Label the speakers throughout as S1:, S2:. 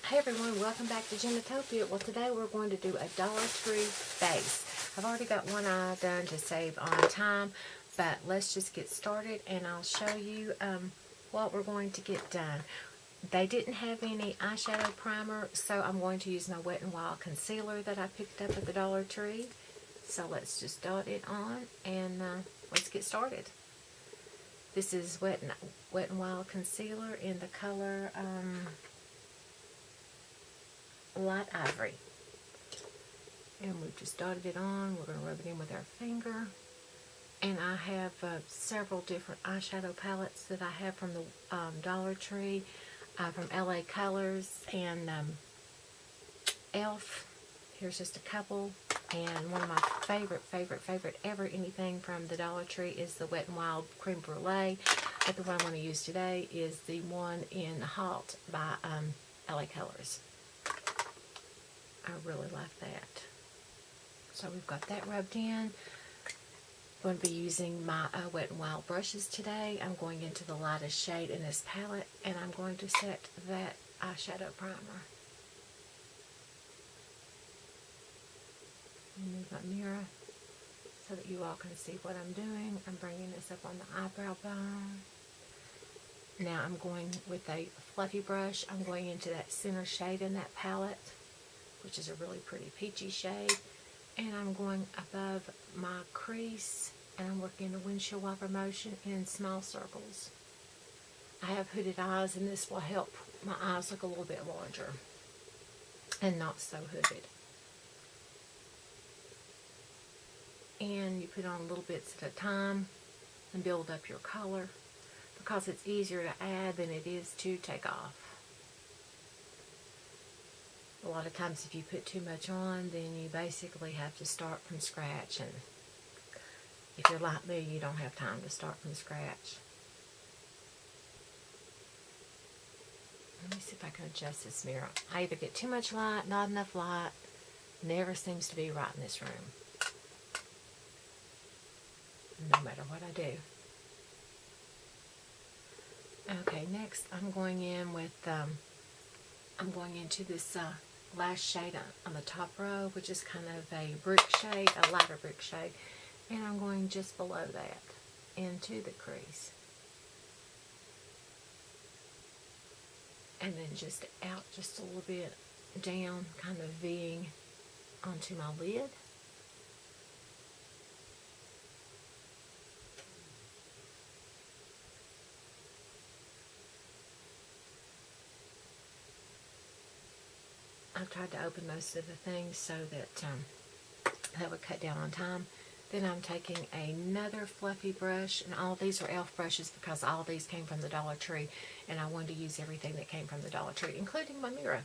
S1: Hey everyone, welcome back to Ginatopia. Well, today we're going to do a Dollar Tree base. I've already got one eye done to save on time, but let's just get started and I'll show you what we're going to get done. They didn't have any eyeshadow primer, so I'm going to use my Wet n Wild concealer that I picked up at the Dollar Tree. So let's just dot it on and let's get started. This is Wet n Wild concealer in the color Light Ivory. And we've just dotted it on. We're going to rub it in with our finger. And I have several different eyeshadow palettes that I have from the Dollar Tree, from LA Colors and e.l.f. Here's just a couple. And one of my favorite ever anything from the Dollar Tree is the Wet n Wild Creme Brulee. But the one I want to use today is the one in Halt by LA Colors. I really like that. So we've got that rubbed in. I'm going to be using my Wet n Wild brushes today. I'm going into the lightest shade in this palette, and I'm going to set that eyeshadow primer. Move my mirror so that you all can see what I'm doing. I'm bringing this up on the eyebrow bone. Now I'm going with a fluffy brush. I'm going into that center shade in that palette, which is a really pretty peachy shade. And I'm going above my crease, and I'm working the windshield wiper motion in small circles. I have hooded eyes, and this will help my eyes look a little bit larger and not so hooded. And you put on little bits at a time and build up your color, because it's easier to add than it is to take off. A lot of times if you put too much on, then you basically have to start from scratch, and if you're like me, you don't have time to start from scratch. Let me see if I can adjust this mirror. I either get too much light, not enough light. Never seems to be right in this room, no matter what I do. Okay, next I'm going in with, I'm going into this last shade on the top row, which is kind of a brick shade, a lighter brick shade, and I'm going just below that into the crease, and then just out just a little bit down, kind of V-ing onto my lid. I've tried to open most of the things so that that would cut down on time. Then I'm taking another fluffy brush, and all of these are e.l.f. brushes because all of these came from the Dollar Tree, and I wanted to use everything that came from the Dollar Tree, including my mirror.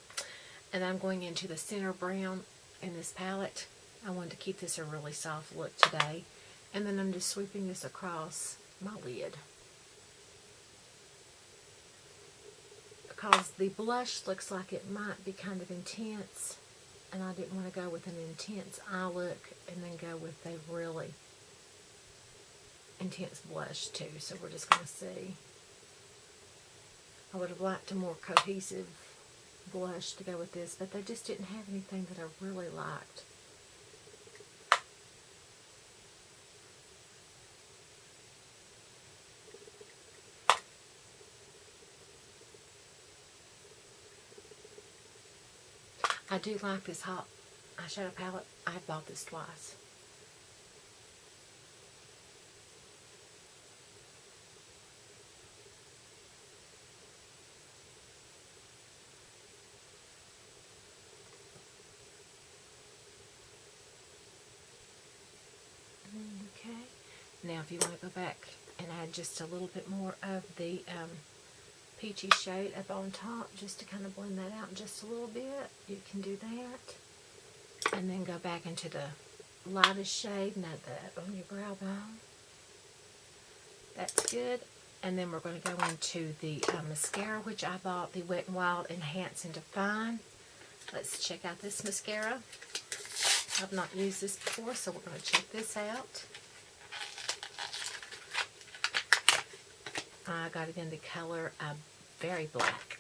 S1: And I'm going into the center brown in this palette. I wanted to keep this a really soft look today. And then I'm just sweeping this across my lid, because the blush looks like it might be kind of intense, and I didn't want to go with an intense eye look and then go with a really intense blush too. So we're just going to see. I would have liked a more cohesive blush to go with this, but they just didn't have anything that I really liked. I do like this hot eyeshadow palette. I've bought this twice. Okay. Now if you want to go back and add just a little bit more of the peachy shade up on top, just to kind of blend that out just a little bit, you can do that. And then go back into the lightest shade and add that on your brow bone. That's good. And then we're going to go into the mascara, which I bought, the Wet n Wild Enhance and Define. Let's check out this mascara. I've not used this before, so we're going to check this out. I got it in the color Very Black.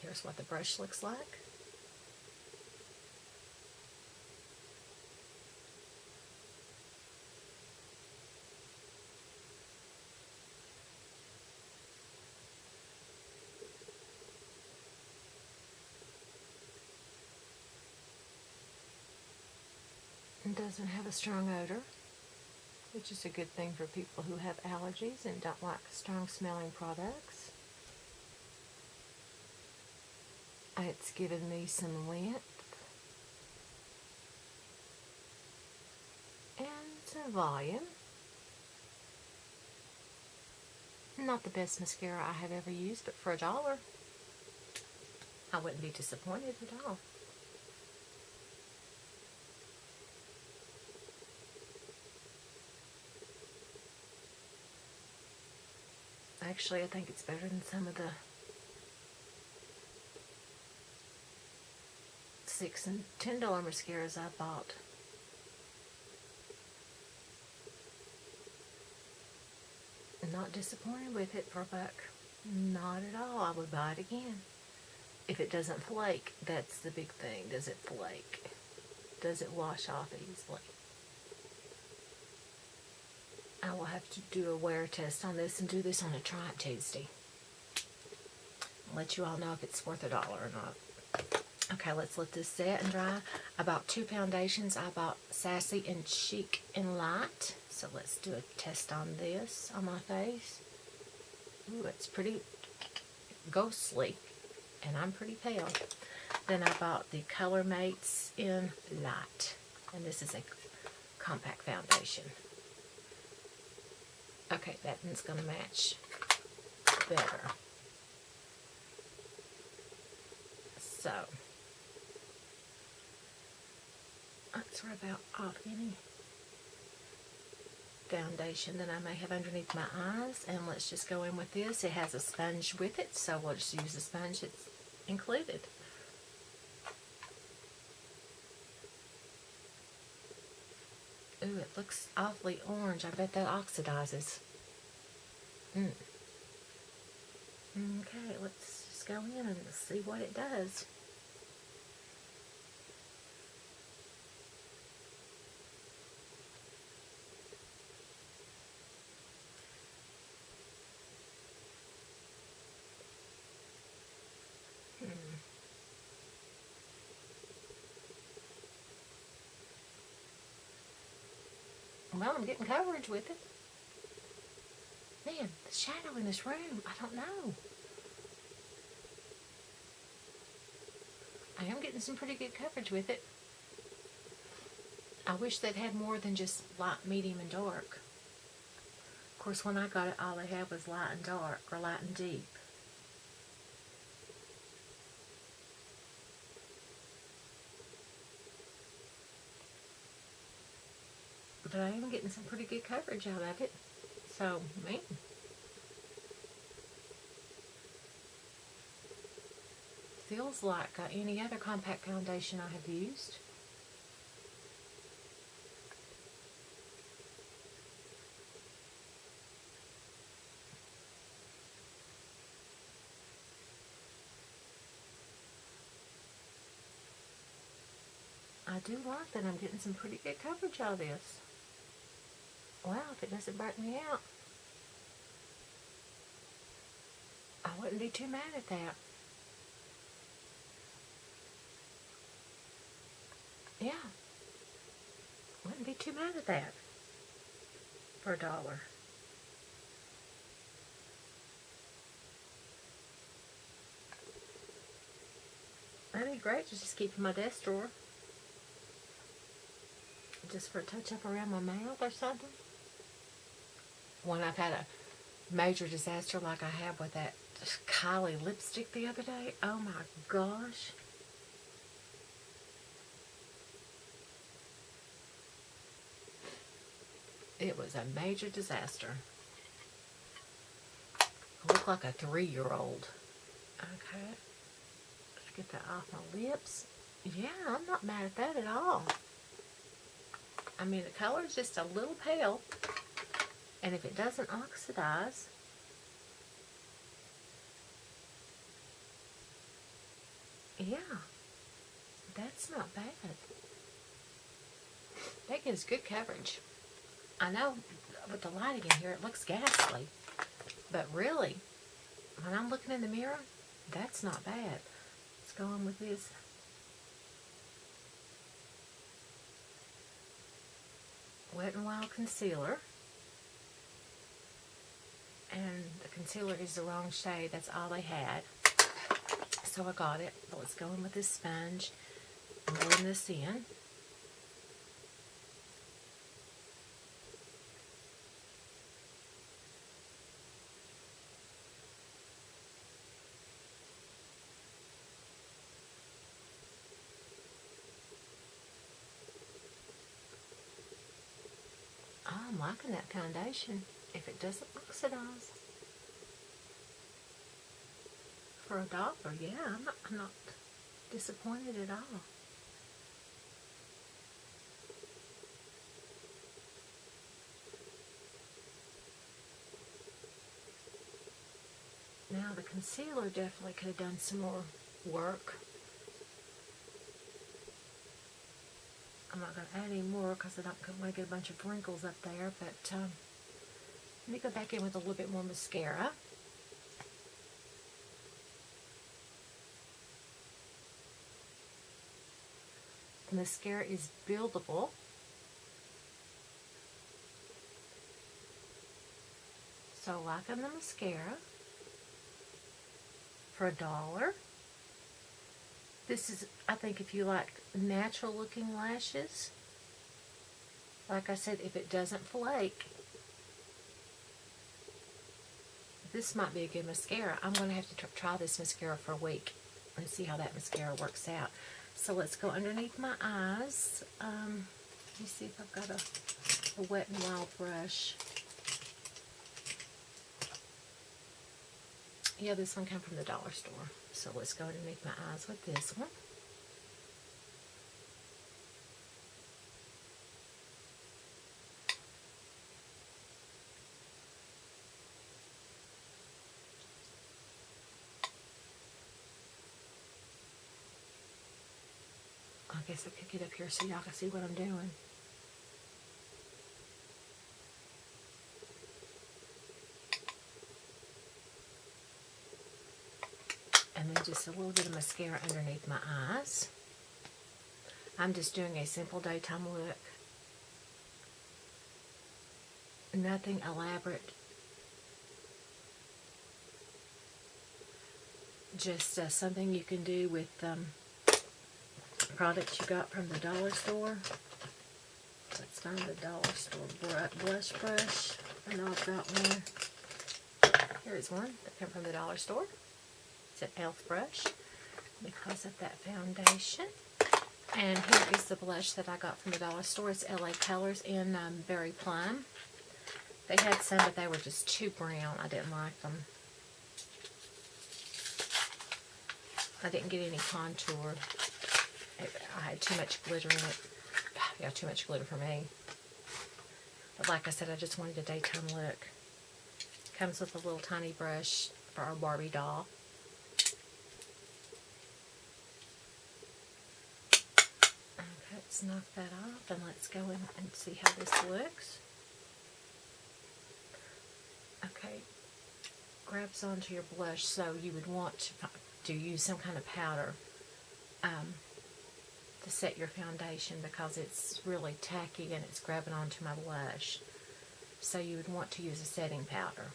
S1: Here's what the brush looks like. It doesn't have a strong odor, which is a good thing for people who have allergies and don't like strong smelling products. It's given me some length and some volume. Not the best mascara I have ever used, but for $1, I wouldn't be disappointed at all. Actually, I think it's better than some of the $6 and $10 mascaras I bought. Not disappointed with it for $1. Not at all. I would buy it again. If it doesn't flake, that's the big thing. Does it flake? Does it wash off easily? I will have to do a wear test on this and do this on a Triumph Tuesday. I'll let you all know if it's worth $1 or not. Okay, let's let this set and dry. I bought 2 foundations. I bought Sassy and Chic and Light. So let's do a test on this on my face. Ooh, it's pretty ghostly, and I'm pretty pale. Then I bought the Color Mates in Light, and this is a compact foundation. Okay, that one's going to match better. So, let's rub out off any foundation that I may have underneath my eyes, and let's just go in with this. It has a sponge with it, so we'll just use the sponge that's included. Ooh, it looks awfully orange. I bet that oxidizes. Okay, let's just go in and see what it does. Well, I'm getting coverage with it. Man, the shadow in this room, I don't know. I am getting some pretty good coverage with it. I wish they'd had more than just light, medium, and dark. Of course, when I got it, all they had was light and dark, or light and deep. But I am getting some pretty good coverage out of it. So, man. Feels like any other compact foundation I have used. I do like that I'm getting some pretty good coverage out of this. Wow, if it doesn't burn me out, I wouldn't be too mad at that. Yeah, wouldn't be too mad at that for $1. That'd be great to just keep in my desk drawer. Just for a touch-up around my mouth or something. When I've had a major disaster like I had with that Kylie lipstick the other day. Oh my gosh. It was a major disaster. I look like a 3-year-old. Okay. Let's get that off my lips. Yeah, I'm not mad at that at all. I mean, the color is just a little pale. And if it doesn't oxidize, Yeah, that's not bad. That gives good coverage. I know with the lighting in here, it looks ghastly. But really, when I'm looking in the mirror, that's not bad. Let's go on with this. Wet n Wild concealer. And the concealer is the wrong shade. That's all they had. So I got it. But let's go in with this sponge and blend this in. Oh, I'm liking that foundation. If it doesn't oxidize. For $1, yeah, I'm not disappointed at all. Now the concealer definitely could have done some more work. I'm not going to add any more because I don't want to get a bunch of wrinkles up there, but let me go back in with a little bit more mascara. The mascara is buildable. So like on the mascara for $1. This is, I think, if you like natural looking lashes, like I said, if it doesn't flake, this might be a good mascara. I'm going to have to try this mascara for a week and see how that mascara works out. So let's go underneath my eyes. Let me see if I've got a Wet n Wild brush. Yeah, this one came from the dollar store. So let's go underneath my eyes with this one. I guess I could get up here so y'all can see what I'm doing. And then just a little bit of mascara underneath my eyes. I'm just doing a simple daytime look. Nothing elaborate. Just something you can do with products you got from the dollar store. Let's find the dollar store blush brush. I know I've got one. Here's one that came from the dollar store. It's an e.l.f. brush. Let me close up that foundation. And here is the blush that I got from the dollar store. It's LA Colors in Berry Plum. They had some, but they were just too brown. I didn't like them. I didn't get any contour. I had too much glitter in it. Yeah, too much glitter for me. But like I said, I just wanted a daytime look. Comes with a little tiny brush for our Barbie doll. Let's knock that off and let's go in and see how this looks. Okay, grabs onto your blush, so you would want to use some kind of powder to set your foundation because it's really tacky and it's grabbing onto my blush. So you would want to use a setting powder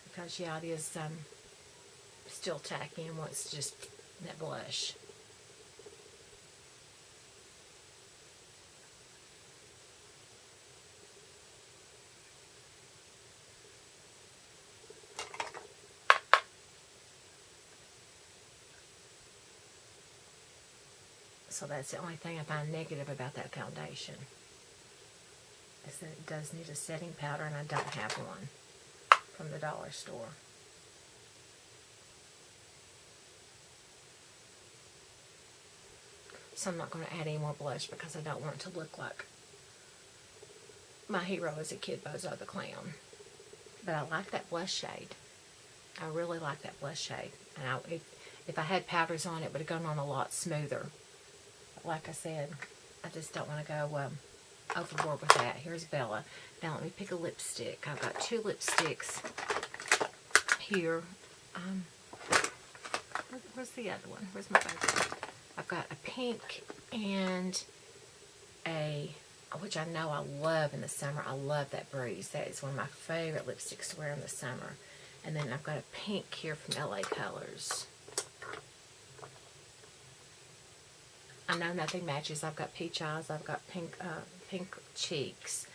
S1: because yeah, it is still tacky and wants just that blush. So that's the only thing I find negative about that foundation, is that it does need a setting powder, and I don't have one from the dollar store. So I'm not going to add any more blush because I don't want it to look like my hero as a kid, Bozo the Clown. But I like that blush shade. I really like that blush shade. And If I had powders on, it would have gone on a lot smoother. But like I said, I just don't want to go overboard with that. Here's Bella. Now let me pick a lipstick. I've got 2 lipsticks here. Where's the other one? Where's my favorite? I've got a pink and a, which I know I love in the summer. I love that Breeze. That is one of my favorite lipsticks to wear in the summer. And then I've got a pink here from LA Colors. I know nothing matches. I've got peach eyes. I've got pink cheeks.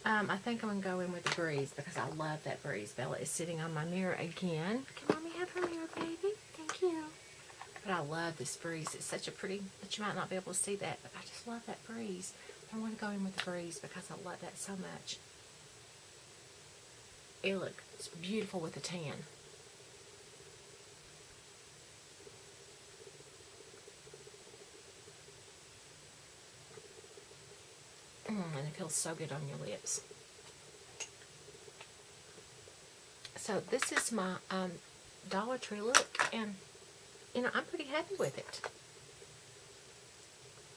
S1: I think I'm going to go in with the Breeze because I love that Breeze. Bella is sitting on my mirror again. Can Mommy have her mirror, baby? Thank you. But I love this Breeze. It's such a pretty, but you might not be able to see that, but I just love that Breeze. I'm going to go in with the Breeze because I love that so much. It looks beautiful with the tan. And it feels so good on your lips. So this is my Dollar Tree look, and you know, I'm pretty happy with it.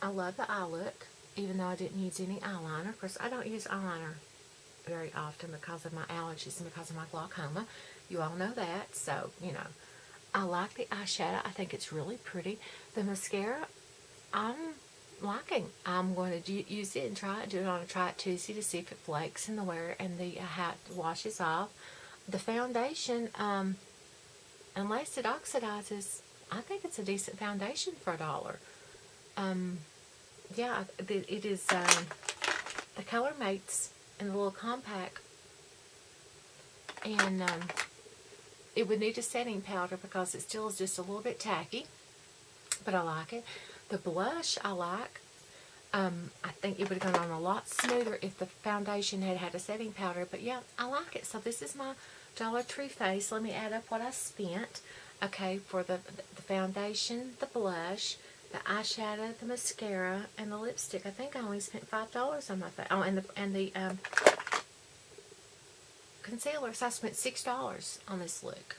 S1: I love the eye look, even though I didn't use any eyeliner. Of course, I don't use eyeliner very often because of my allergies and because of my glaucoma. You all know that, so, you know. I like the eyeshadow. I think it's really pretty. The mascara, I'm liking. I'm going to use it and try it. Do it on a Try It Tuesday to see if it flakes in the wear and the how it washes off. The foundation, unless it oxidizes, I think it's a decent foundation for $1. Yeah, it is the Color Mates in the little compact, and it would need a setting powder because it still is just a little bit tacky, but I like it. The blush I like. I think it would have gone on a lot smoother if the foundation had had a setting powder, but yeah, I like it. So this is my Dollar Tree face. Let me add up what I spent. Okay, for the foundation, the blush, the eyeshadow, the mascara, and the lipstick. I think I only spent $5 on my face. Oh, and the concealer. So I spent $6 on this look.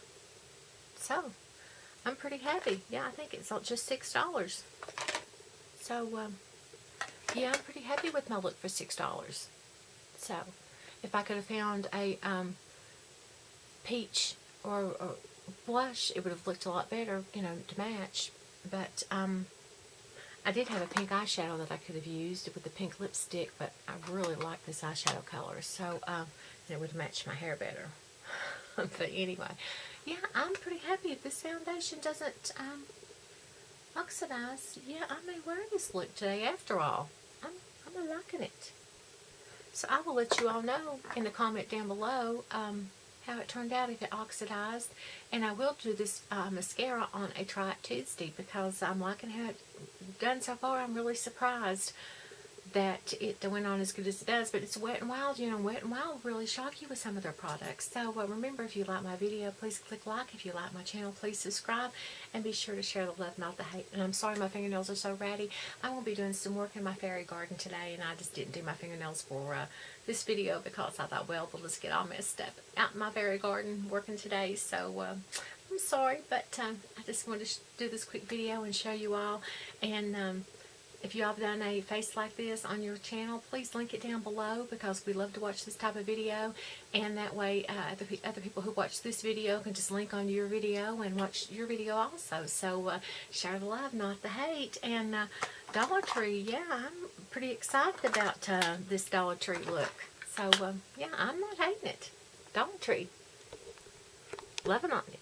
S1: So I'm pretty happy. Yeah, I think it's just $6. So yeah, I'm pretty happy with my look for $6. So if I could have found a peach or blush, it would have looked a lot better, you know, to match. But I did have a pink eyeshadow that I could have used with the pink lipstick, but I really like this eyeshadow color, so it would match my hair better. But anyway, yeah, I'm pretty happy. If this foundation doesn't oxidize, yeah, I may wear this look today after all. I'm liking it. So I will let you all know in the comment down below how it turned out, if it oxidized. And I will do this mascara on a Try It Tuesday because I'm liking how it's done so far. I'm really surprised that it went on as good as it does. But it's Wet n Wild. You know, Wet n Wild really shock you with some of their products. So remember, if you like my video, please click like. If you like my channel, please subscribe. And be sure to share the love, not the hate. And I'm sorry my fingernails are so ratty. I will be doing some work in my fairy garden today. And I just didn't do my fingernails for this video because I thought, well, we'll just get all messed up out in my fairy garden working today. So I'm sorry, but I just wanted to do this quick video and show you all. And if you have done a face like this on your channel, please link it down below because we love to watch this type of video. And that way other people who watch this video can just link on your video and watch your video also. So share the love, not the hate. And Dollar Tree, yeah, I'm pretty excited about this Dollar Tree look. So yeah, I'm not hating it. Dollar Tree, loving on it.